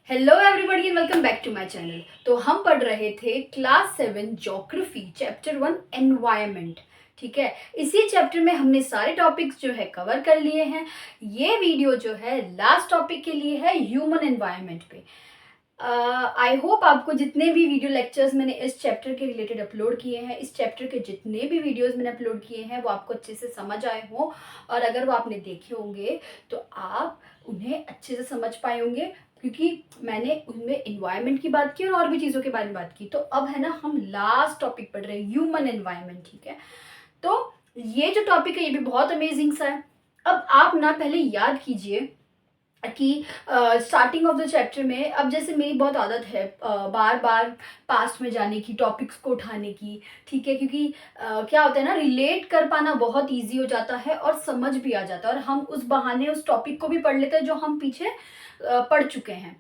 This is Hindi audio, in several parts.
Hello everybody and welcome back to my channel. तो हम पढ़ रहे थे क्लास 7 ज्योग्राफी चैप्टर 1 एनवायरनमेंट। ठीक है, इसी चैप्टर में हमने सारे टॉपिक्स जो है कवर कर लिए हैं। ये वीडियो जो है लास्ट टॉपिक के लिए है, ह्यूमन एनवायरनमेंट पे। आई होप आपको जितने भी वीडियो लेक्चर्स मैंने इस चैप्टर के रिलेटेड अपलोड किए हैं, इस चैप्टर के जितने भी वीडियोस मैंने अपलोड किए हैं वो आपको अच्छे से समझ आए हों, और अगर वो आपने देखे होंगे तो आप उन्हें अच्छे से समझ पाए होंगे, क्योंकि मैंने उनमें इन्वायरमेंट की बात की और भी चीज़ों के बारे में बात की। तो अब है ना, हम लास्ट टॉपिक पढ़ रहे हैं, ह्यूमन एनवायरनमेंट। ठीक है, तो ये जो टॉपिक है ये भी बहुत अमेजिंग सा है। अब आप ना पहले याद कीजिए कि स्टार्टिंग ऑफ द चैप्टर में, अब जैसे मेरी बहुत आदत है बार बार पास्ट में जाने की, टॉपिक्स को उठाने की। ठीक है, क्योंकि क्या होता है ना, रिलेट कर पाना बहुत इजी हो जाता है और समझ भी आ जाता है, और हम उस बहाने उस टॉपिक को भी पढ़ लेते हैं जो हम पीछे पढ़ चुके हैं।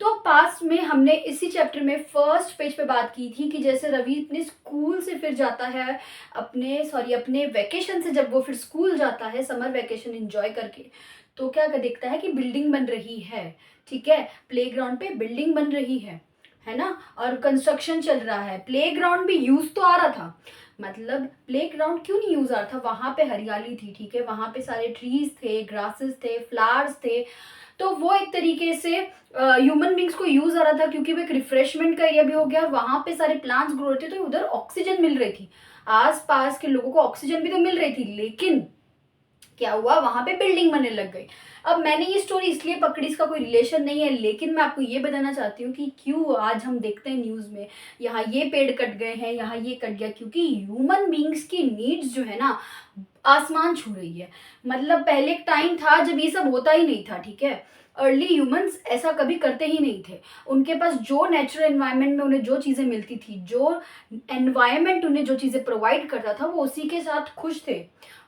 तो पास्ट में हमने इसी चैप्टर में फर्स्ट पेज पे बात की थी कि जैसे रवि अपने स्कूल से फिर जाता है, अपने वैकेशन से जब वो फिर स्कूल जाता है, समर वैकेशन एंजॉय करके, तो क्या कर देखता है कि बिल्डिंग बन रही है। ठीक है, प्लेग्राउंड पे बिल्डिंग बन रही है ना, और कंस्ट्रक्शन चल रहा है। प्लेग्राउंड भी यूज तो आ रहा था, मतलब प्लेग्राउंड क्यों नहीं यूज आ रहा था, वहां पे हरियाली थी। ठीक है, वहां पे सारे ट्रीज थे, ग्रासेस थे, फ्लावर्स थे। तो वो एक तरीके से ह्यूमन बींग्स को यूज आ रहा था, क्योंकि वो एक रिफ्रेशमेंट का एरिया भी हो गया, और वहां पे सारे प्लांट्स ग्रो रहे थे, तो उधर ऑक्सीजन मिल रही थी। आस पास के लोगों को ऑक्सीजन भी तो मिल रही थी, लेकिन क्या हुआ, वहां पे बिल्डिंग बनने लग गई। अब मैंने ये स्टोरी इसलिए पकड़ी, इसका कोई रिलेशन नहीं है, लेकिन मैं आपको ये बताना चाहती हूँ कि क्यों आज हम देखते हैं न्यूज में यहाँ ये पेड़ कट गए हैं, यहाँ ये कट गया, क्योंकि ह्यूमन बींग्स की नीड्स जो है ना, आसमान छू रही है। मतलब पहले एक टाइम था जब ये सब होता ही नहीं था। ठीक है, अर्ली ह्यूमंस ऐसा कभी करते ही नहीं थे। उनके पास जो नेचुरल एनवायरनमेंट में उन्हें जो चीज़ें मिलती थी, जो एनवायरनमेंट उन्हें जो चीज़ें प्रोवाइड करता था, वो उसी के साथ खुश थे,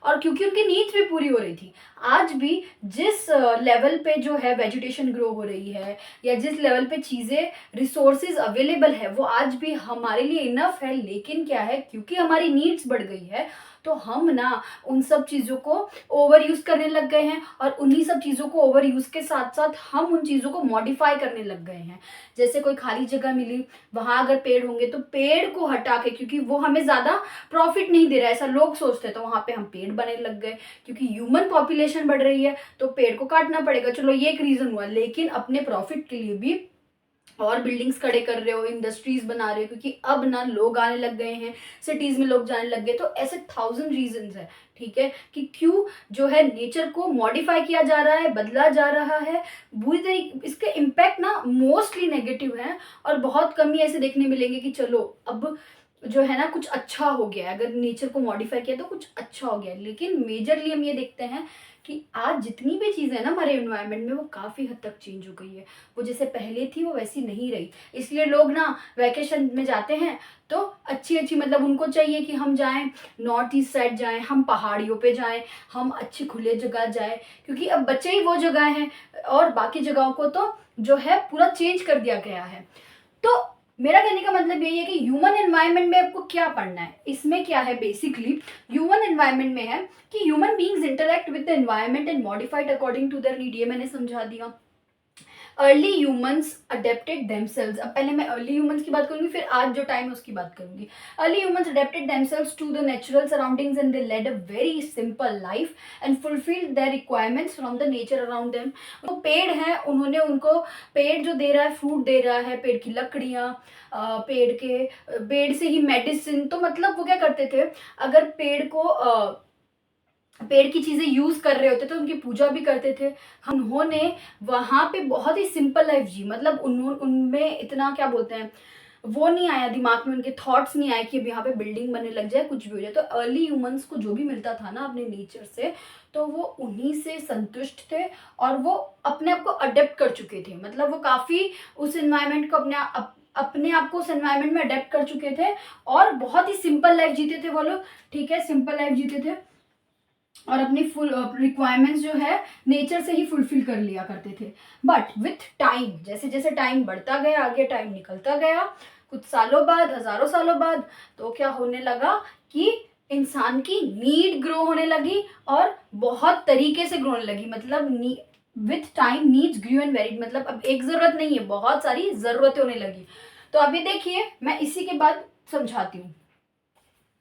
और क्योंकि उनकी नीड्स भी पूरी हो रही थी। आज भी जिस लेवल पे जो है वेजिटेशन ग्रो हो रही है, या जिस लेवल पे चीज़ें रिसोर्सेज अवेलेबल है, वो आज भी हमारे लिए इनफ है। लेकिन क्या है, क्योंकि हमारी नीड्स बढ़ गई है, तो हम ना उन सब चीज़ों को ओवर यूज़ करने लग गए हैं, और उन्हीं सब चीज़ों को ओवर यूज़ के साथ साथ हम उन चीज़ों को मॉडिफाई करने लग गए हैं। जैसे कोई खाली जगह मिली, वहाँ अगर पेड़ होंगे तो पेड़ को हटा के, क्योंकि वो हमें ज़्यादा प्रॉफिट नहीं दे रहा है ऐसा लोग सोचते हैं, तो वहाँ पे हम पेड़ बनने लग गए। क्योंकि ह्यूमन पॉपुलेशन बढ़ रही है तो पेड़ को काटना पड़ेगा, चलो ये एक रीज़न हुआ। लेकिन अपने प्रॉफिट के लिए भी और बिल्डिंग्स खड़े कर रहे हो, इंडस्ट्रीज बना रहे हो, क्योंकि अब ना लोग आने लग गए हैं, सिटीज में लोग जाने लग गए। तो ऐसे 1000 रीजंस है। ठीक है, कि क्यों जो है नेचर को मॉडिफाई किया जा रहा है, बदला जा रहा है बुरी तरीके। इसके इम्पैक्ट ना मोस्टली नेगेटिव है, और बहुत कम ही ऐसे देखने मिलेंगे कि चलो अब जो है ना कुछ अच्छा हो गया है, अगर नेचर को मॉडिफाई किया तो कुछ अच्छा हो गया है। लेकिन मेजरली हम ये देखते हैं कि आज जितनी भी चीज़ें हैं ना हमारे एनवायरनमेंट में, वो काफ़ी हद तक चेंज हो गई है। वो जैसे पहले थी वो वैसी नहीं रही। इसलिए लोग ना वैकेशन में जाते हैं तो अच्छी अच्छी, मतलब उनको चाहिए कि हम जाएं नॉर्थ ईस्ट साइड जाएं, हम पहाड़ियों पे जाएं, हम अच्छी खुले जगह जाएं, क्योंकि अब बचे ही वो जगह हैं, और बाकी जगहों को तो जो है पूरा चेंज कर दिया गया है। तो मेरा कहने का मतलब यही है कि ह्यूमन एनवायरनमेंट में आपको क्या पढ़ना है। इसमें क्या है, बेसिकली ह्यूमन एनवायरनमेंट में है कि human beings interact with the environment and modified according to their need. ये मैंने समझा दिया। अर्ली ह्यूमंस अडेप्टेड देमसेल्व्स, अब पहले मैं अर्ली ह्यूमंस की बात करूंगी, फिर आज जो टाइम है उसकी बात करूंगी। Early humans adapted themselves to the natural surroundings and they led a very simple life and fulfilled their requirements from the nature around them. वो पेड़ हैं, उन्होंने उनको, पेड़ जो दे रहा है, फ्रूट दे रहा है, पेड़ की लकड़ियाँ, पेड़ से ही मेडिसिन। तो मतलब वो क्या करते थे, अगर पेड़ की चीजें यूज कर रहे होते थे, उनकी पूजा भी करते थे। उन्होंने वहां पे बहुत ही सिंपल लाइफ जी, मतलब उनमें इतना क्या बोलते हैं, वो नहीं आया दिमाग में, उनके थॉट्स नहीं आए कि अब यहाँ पे बिल्डिंग बनने लग जाए, कुछ भी हो जाए। तो अर्ली ह्यूमंस को जो भी मिलता था ना अपने नेचर से, तो वो उन्हीं से संतुष्ट थे, और वो अपने आप को अडेप्ट कर चुके थे। मतलब वो काफी उस एनवायरनमेंट को अपने आप को उस एनवायरनमेंट में अडेप्ट कर चुके थे, और बहुत ही सिंपल लाइफ जीते थे वो लोग। ठीक है, सिंपल लाइफ जीते थे, और अपनी फुल रिक्वायरमेंट्स जो है नेचर से ही फुलफिल कर लिया करते थे। बट विथ टाइम, जैसे जैसे टाइम बढ़ता गया, आगे टाइम निकलता गया, कुछ सालों बाद, हजारों सालों बाद, तो क्या होने लगा कि इंसान की नीड ग्रो होने लगी, और बहुत तरीके से ग्रो होने लगी। मतलब with time needs grew and varied, मतलब अब एक ज़रूरत नहीं है, बहुत सारी ज़रूरतें होने लगी। तो अभी देखिए मैं इसी के बाद समझाती हूँ।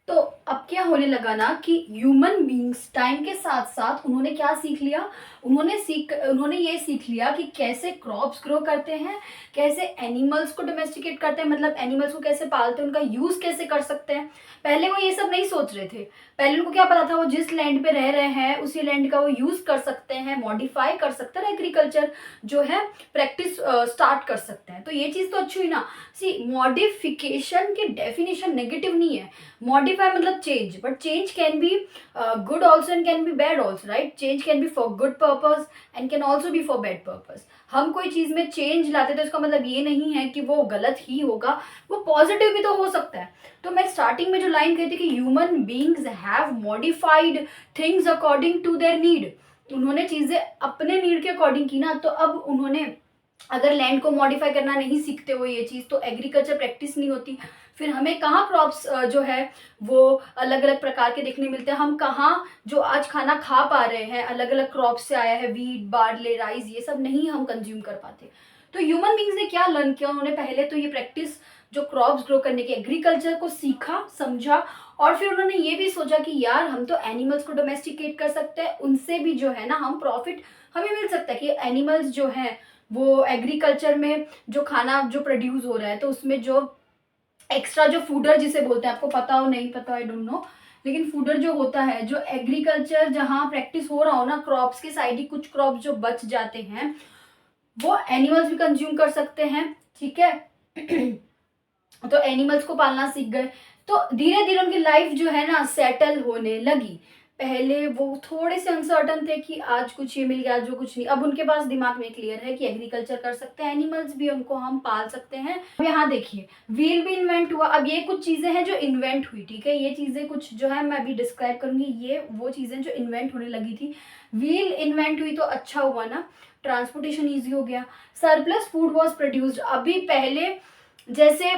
तो अब क्या होने लगा ना कि ह्यूमन बींग्स टाइम के साथ साथ उन्होंने क्या सीख लिया, उन्होंने ये सीख लिया कि कैसे क्रॉप्स ग्रो करते हैं, कैसे एनिमल्स को डोमेस्टिकेट करते हैं, मतलब एनिमल्स को कैसे पालते हैं, उनका यूज़ कैसे कर सकते हैं। पहले वो ये सब नहीं सोच रहे थे। पहले उनको क्या पता था, वो जिस लैंड पे रह रहे हैं उसी लैंड का वो यूज़ कर सकते हैं, मॉडिफाई कर सकते हैं, एग्रीकल्चर जो है प्रैक्टिस स्टार्ट कर सकते हैं। तो ये चीज़ तो अच्छी हुई ना। सी मॉडिफिकेशन की डेफिनेशन नेगेटिव नहीं है। मॉडिफाई मतलब change, but change can be good also and can be bad also, right. Change can be for good purpose and can also be for bad purpose. हम कोई चीज़ में चेंज लाते तो इसका मतलब ये नहीं है कि वो गलत ही होगा, वो पॉजिटिव भी तो हो सकता है। तो मैं स्टार्टिंग में जो लाइन कही थी कि human beings have modified things according to their need, उन्होंने चीज़ें अपने नीड के अकॉर्डिंग की ना। तो अब उन्होंने अगर लैंड को मॉडिफाई करना नहीं सीखते हो ये चीज़, तो एग्रीकल्चर प्रैक्टिस नहीं होती। फिर हमें कहाँ क्रॉप्स जो है वो अलग अलग प्रकार के देखने मिलते हैं। हम कहाँ जो आज खाना खा पा रहे हैं अलग अलग क्रॉप से आया है, वीट, बार्ले, राइस, ये सब नहीं हम कंज्यूम कर पाते। तो ह्यूमन बींग्स ने क्या लर्न किया, उन्होंने पहले तो ये प्रैक्टिस जो क्रॉप्स ग्रो करने की एग्रीकल्चर को सीखा, समझा, और फिर उन्होंने ये भी सोचा कि यार हम तो एनिमल्स को डोमेस्टिकेट कर सकते हैं, उनसे भी जो है ना हम प्रॉफिट हमें मिल सकता है कि एनिमल्स जो हैं वो एग्रीकल्चर में जो खाना जो प्रोड्यूस हो रहा है तो उसमें जो एक्स्ट्रा जो फूडर जिसे बोलते हैं, आपको पता हो नहीं पता, आई डोंट नो, लेकिन फूडर जो होता है, जो एग्रीकल्चर जहाँ प्रैक्टिस हो रहा हो ना, क्रॉप्स के साइड ही कुछ क्रॉप्स जो बच जाते हैं वो एनिमल्स भी कंज्यूम कर सकते हैं, ठीक है। तो एनिमल्स को पालना सीख गए। तो धीरे धीरे उनकी लाइफ जो है ना सेटल होने लगी। पहले वो थोड़े से अनसर्टन थे कि आज कुछ ये मिल गया, आज वो कुछ नहीं। अब उनके पास दिमाग में क्लियर है कि एग्रीकल्चर कर सकते हैं, एनिमल्स भी उनको हम पाल सकते हैं। अब यहाँ देखिए व्हील भी इन्वेंट हुआ। अब ये कुछ चीज़ें हैं जो इन्वेंट हुई, ठीक है। ये चीज़ें कुछ जो है मैं अभी डिस्क्राइब करूंगी, ये वो चीज़ें जो इन्वेंट होने लगी थी। व्हील इन्वेंट हुई तो अच्छा हुआ ना, ट्रांसपोर्टेशन ईजी हो गया, सरप्लस फूड वॉज प्रोड्यूस्ड। अभी पहले जैसे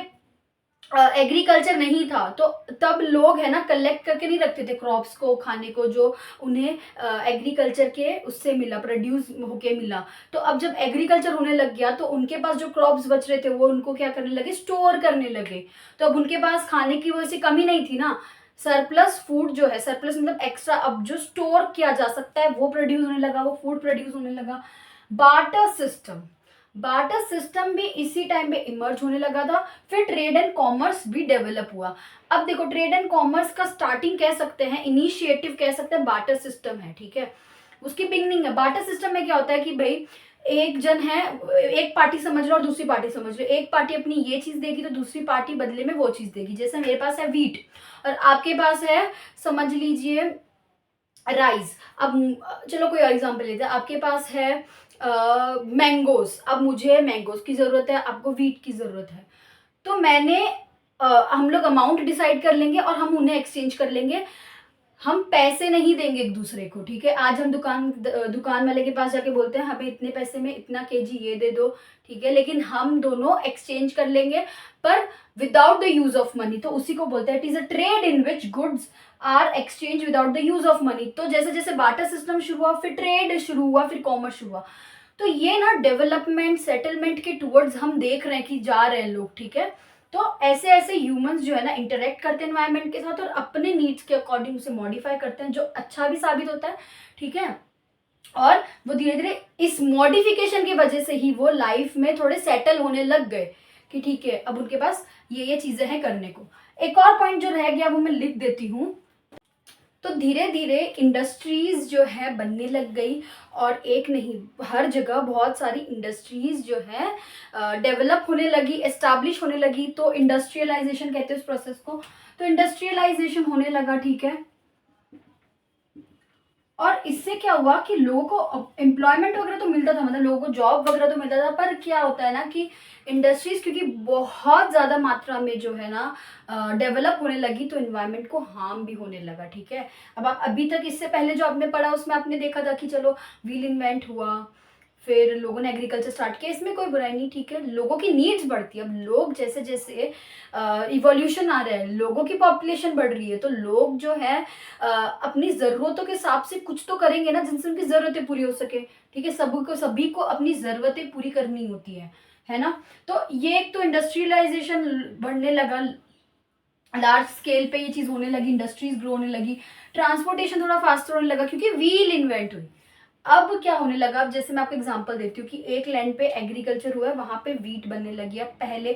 एग्रीकल्चर नहीं था तो तब लोग है ना कलेक्ट करके नहीं रखते थे क्रॉप्स को खाने को, जो उन्हें एग्रीकल्चर के उससे मिला, प्रोड्यूस होके मिला। तो अब जब एग्रीकल्चर होने लग गया तो उनके पास जो क्रॉप्स बच रहे थे वो उनको क्या करने लगे, स्टोर करने लगे। तो अब उनके पास खाने की वजह से कमी नहीं थी ना। सरप्लस फूड जो है, सरप्लस मतलब एक्स्ट्रा, अब जो स्टोर किया जा सकता है वो प्रोड्यूस होने लगा, वो फूड प्रोड्यूस होने लगा। बार्टर सिस्टम भी इसी टाइम पे इमर्ज होने लगा था। फिर ट्रेड एंड कॉमर्स भी डेवलप हुआ। अब देखो ट्रेड एंड कॉमर्स का स्टार्टिंग कह सकते हैं, इनिशिएटिव कह सकते हैं, बार्टर सिस्टम है, ठीक है। उसकी बिगनिंग है। बार्टर सिस्टम में क्या होता है कि भाई एक जन है, एक पार्टी समझ लो और दूसरी पार्टी समझ लो, एक पार्टी अपनी ये चीज देगी तो दूसरी पार्टी बदले में वो चीज देगी। जैसे मेरे पास है वीट और आपके पास है समझ लीजिए राइस। अब चलो कोई और एग्जांपल लेते हैं, आपके पास है मैंगोज। अब मुझे मैंगोज की ज़रूरत है, आपको वीट की ज़रूरत है। तो हम लोग अमाउंट डिसाइड कर लेंगे और हम उन्हें एक्सचेंज कर लेंगे। हम पैसे नहीं देंगे एक दूसरे को, ठीक है। आज हम दुकान वाले के पास जाके बोलते हैं हमें इतने पैसे में इतना केजी ये दे दो, ठीक है, लेकिन हम दोनों एक्सचेंज कर लेंगे पर without the use of money. तो उसी को बोलते हैं it is a trade in which goods are exchange without the use of money. तो जैसे जैसे बार्टर सिस्टम शुरू हुआ, फिर ट्रेड शुरू हुआ, फिर कॉमर्स शुरू हुआ। तो ये ना डेवलपमेंट सेटलमेंट के टूवर्ड्स हम देख रहे हैं कि जा रहे हैं लोग, ठीक है। तो ऐसे ऐसे ह्यूमंस जो है ना इंटरेक्ट करते हैं एनवायरनमेंट के साथ और अपने नीड्स के अकॉर्डिंग उसे मॉडिफाई करते हैं, जो अच्छा भी साबित होता है, ठीक है। और वो धीरे धीरे इस मॉडिफिकेशन की वजह से ही वो लाइफ में थोड़े सेटल होने लग गए कि ठीक है अब उनके पास ये चीजें हैं करने को। एक और पॉइंट जो रह गया वो मैं लिख देती हूँ। तो धीरे धीरे इंडस्ट्रीज जो है बनने लग गई, और एक नहीं हर जगह बहुत सारी इंडस्ट्रीज जो है डेवलप होने लगी, एस्टैब्लिश होने लगी। तो इंडस्ट्रियलाइजेशन कहते हैं उस प्रोसेस को। तो इंडस्ट्रियलाइजेशन होने लगा, ठीक है। और इससे क्या हुआ कि लोगों को एम्प्लॉयमेंट वगैरह तो मिलता था, मतलब लोगों को जॉब वगैरह तो मिलता था, पर क्या होता है ना कि इंडस्ट्रीज क्योंकि बहुत ज़्यादा मात्रा में जो है ना डेवलप होने लगी तो इन्वायरमेंट को हार्म भी होने लगा, ठीक है। अब आप अभी तक इससे पहले जो आपने पढ़ा उसमें आपने देखा था कि चलो व्हील इन्वेंट हुआ, फिर लोगों ने एग्रीकल्चर स्टार्ट किया, इसमें कोई बुराई नहीं, ठीक है। लोगों की नीड्स बढ़ती है, अब लोग जैसे जैसे इवोल्यूशन आ रहा है, लोगों की पॉपुलेशन बढ़ रही है, तो लोग जो है अपनी ज़रूरतों के हिसाब से कुछ तो करेंगे ना जिनसे उनकी ज़रूरतें पूरी हो सके, ठीक है, सभी को अपनी ज़रूरतें पूरी करनी होती है ना। तो ये एक तो इंडस्ट्रियलाइजेशन बढ़ने लगा, लार्ज स्केल पे ये चीज़ होने लगी, इंडस्ट्रीज ग्रो होने लगी, ट्रांसपोर्टेशन थोड़ा फास्टर होने लगा क्योंकि व्हील इन्वेंट हुई। अब क्या होने लगा, अब जैसे मैं आपको एग्जांपल देती हूँ कि एक लैंड पे एग्रीकल्चर हुआ है, वहाँ पे वीट बनने लगी। अब पहले,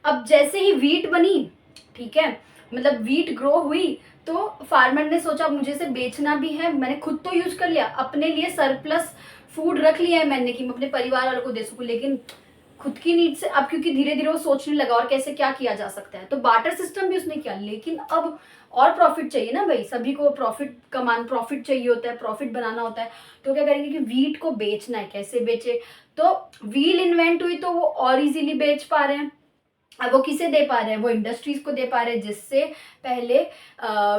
अब जैसे ही वीट बनी, ठीक है, मतलब वीट ग्रो हुई, तो फार्मर ने सोचा मुझे से बेचना भी है, मैंने खुद तो यूज कर लिया, अपने लिए सरप्लस फूड रख लिया है मैंने कि मैं अपने परिवार वालों को दे सकूं, लेकिन खुद की नीड से अब क्योंकि धीरे धीरे वो सोचने लगा और कैसे क्या किया जा सकता है, तो बार्टर सिस्टम भी उसने किया। लेकिन अब और प्रॉफिट चाहिए ना भाई, सभी को प्रॉफिट चाहिए होता है, प्रॉफिट बनाना होता है। तो क्या करेंगे कि वीट को बेचना है, कैसे बेचे, तो व्हील इन्वेंट हुई तो वो और इजीली बेच पा रहे हैं। अब वो किसे दे पा रहे हैं, वो इंडस्ट्रीज को दे पा रहे हैं, जिससे पहले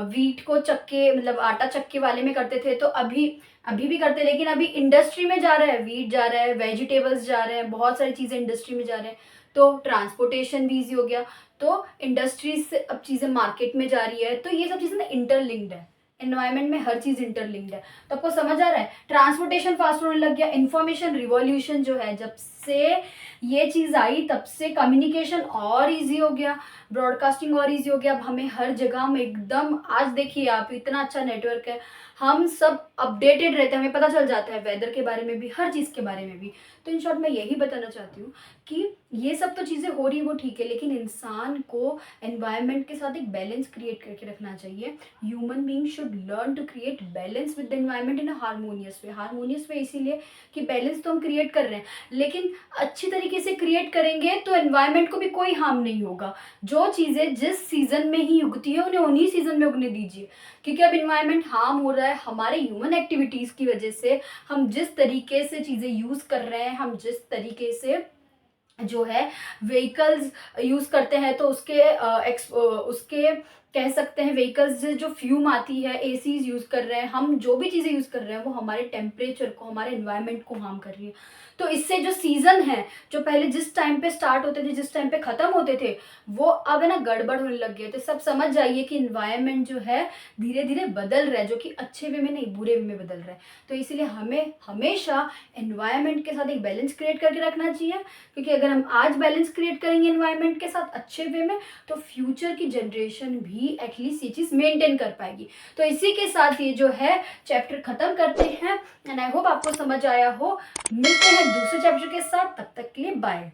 वीट को चक्के मतलब आटा चक्के वाले में करते थे, तो अभी अभी भी करते हैं, लेकिन अभी इंडस्ट्री में जा रहा है, वीट जा रहा है, वेजिटेबल्स जा रहे हैं, बहुत सारी चीज़ें इंडस्ट्री में जा रहे हैं, तो ट्रांसपोर्टेशन भी ईजी हो गया, तो इंडस्ट्रीज से अब चीज़ें मार्केट में जा रही है। तो ये सब चीज़ें ना इंटरलिंक्ड है, एनवायरमेंट में हर चीज़ इंटरलिंक्ड है। तो आपको समझ आ रहा है, ट्रांसपोर्टेशन फास्ट होने लग गया, इंफॉर्मेशन रिवॉल्यूशन जो है, जब से ये चीज़ आई तब से कम्युनिकेशन और इजी हो गया, ब्रॉडकास्टिंग और इजी हो गया। अब हमें हर जगह हम एकदम, आज देखिए आप, इतना अच्छा नेटवर्क है, हम सब अपडेटेड रहते हैं, हमें पता चल जाता है वेदर के बारे में भी, हर चीज़ के बारे में भी। तो इन शॉर्ट मैं यही बताना चाहती हूँ कि ये सब तो चीज़ें हो रही है वो ठीक है, लेकिन इंसान को एनवायरनमेंट के साथ एक बैलेंस क्रिएट करके रखना चाहिए। Human being should learn to create balance with the environment in a harmonious way. Harmonious way इसीलिए कि बैलेंस तो हम क्रिएट कर रहे हैं, लेकिन अच्छी तरीके से क्रिएट करेंगे तो एनवायरनमेंट को भी कोई हार्म नहीं होगा। जो चीज़ें जिस सीजन में ही उगती है उन्हें उन्हीं सीजन में उगने दीजिए, क्योंकि अब इन्वायरमेंट हार्म हो रहा है हमारे ह्यूमन एक्टिविटीज़ की वजह से। हम जिस तरीके से चीज़ें यूज़ कर रहे हैं, हम जिस तरीके से जो है व्हीकल्स यूज़ करते हैं, तो उसके कह सकते हैं व्हीकल्स से जो फ्यूम आती है, एसीज यूज़ कर रहे हैं, हम जो भी चीज़ें यूज़ कर रहे हैं वो हमारे टेम्परेचर को, हमारे एनवायरनमेंट को हार्म कर रही है। तो इससे जो सीज़न है, जो पहले जिस टाइम पे स्टार्ट होते थे, जिस टाइम पे ख़त्म होते थे, वो अब है ना गड़बड़ होने लग गए। तो सब समझ जाइए कि इन्वायरमेंट जो है धीरे धीरे बदल रहा है, जो कि अच्छे वे में नहीं, बुरे वे में बदल रहा है। तो इसीलिए हमें हमेशा एनवायरनमेंट के साथ एक बैलेंस क्रिएट करके रखना चाहिए, क्योंकि अगर हम आज बैलेंस क्रिएट करेंगे एनवायरनमेंट के साथ अच्छे वे में, तो फ्यूचर की जनरेशन भी एटलीस्ट ये चीज़ मेंटेन कर पाएगी। तो इसी के साथ ये जो है चैप्टर खत्म करते हैं, एंड आई होप आपको समझ आया हो। मिलते हैं दूसरे चैप्टर के साथ, तब तक के लिए बाय।